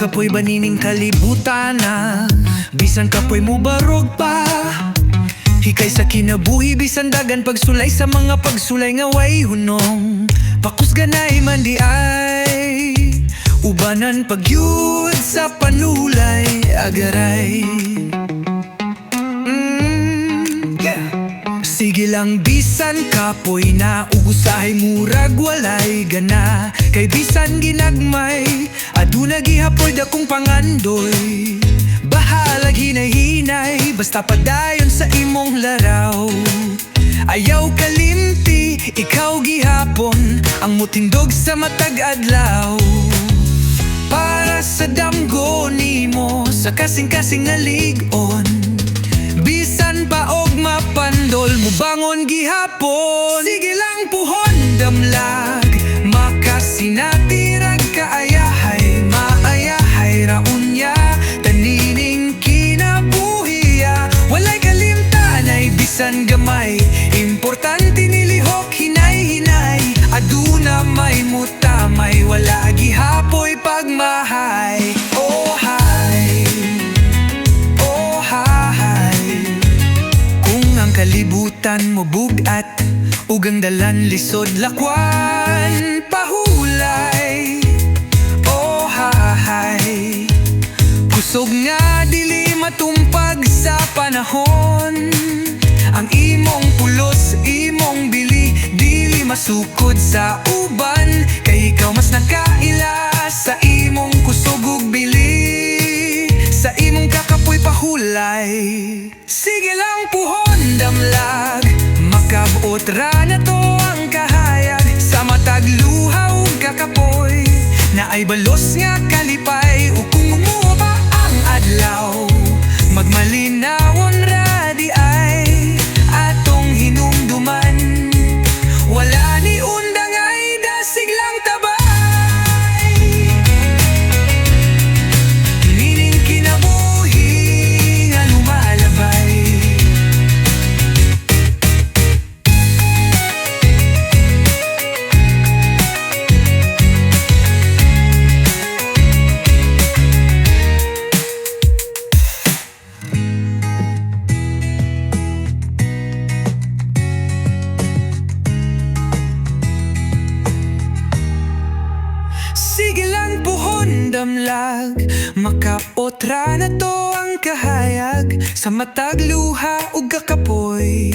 kapoy banining kalibutan na bisan kapoy mo barog pa. Hikay sa kinabuhi bisan dagan pagsulay sa mga pagsulay nga way hunong. Pakusganay man di ay ubanan pagyud sa panulay agaray. Sige lang bisan kapoy na ugusahay murag walay gana. Kay bisan ginagmay aduna gihapoy dakong pangandoy. Bahalag hinay-hinay basta padayon sa imong laraw. Ayaw kalimti ikaw gihapon ang mutindog sa matag adlaw. Para sa damgo nimo sa kasing-kasing nga lig-on. Bisan pa og mapandol mo bangon gihapon. Sige lang puhon damlag makasinatirag kaayahay maayahay raunya tanining kinabuhiya. Walay kalimtan ay bisan gamay importante nilihok hinay-hinay. Aduna may mutamay wala gihapoy pagmahay. Oh hi, oh hi. Kung ang kalibutan mo bugat ugang dalan lisod lakwan pahulay. Oh hi, kusog nga dili matumpag sa panahon. Ang imong pulos, imong bili dili masukod sa uban. Kay ikaw mas nakaila sa imong kusog ug bili sa imong kakapoy pahulay. Sige lang puhon damlag makabot ra na to ang kahayag sa matag luha ug kakapoy na ay balos nga kalipay. Ug kung mumuha pa ang adlaw magmalinawon ra di ay atong hinumduman. Wala ni undang ay dasig lang tabay. Nining kinabuhi nga lumalabay. Sige lang puhon damlag makaotra na to ang kahayag sa matag luha ug kakapoy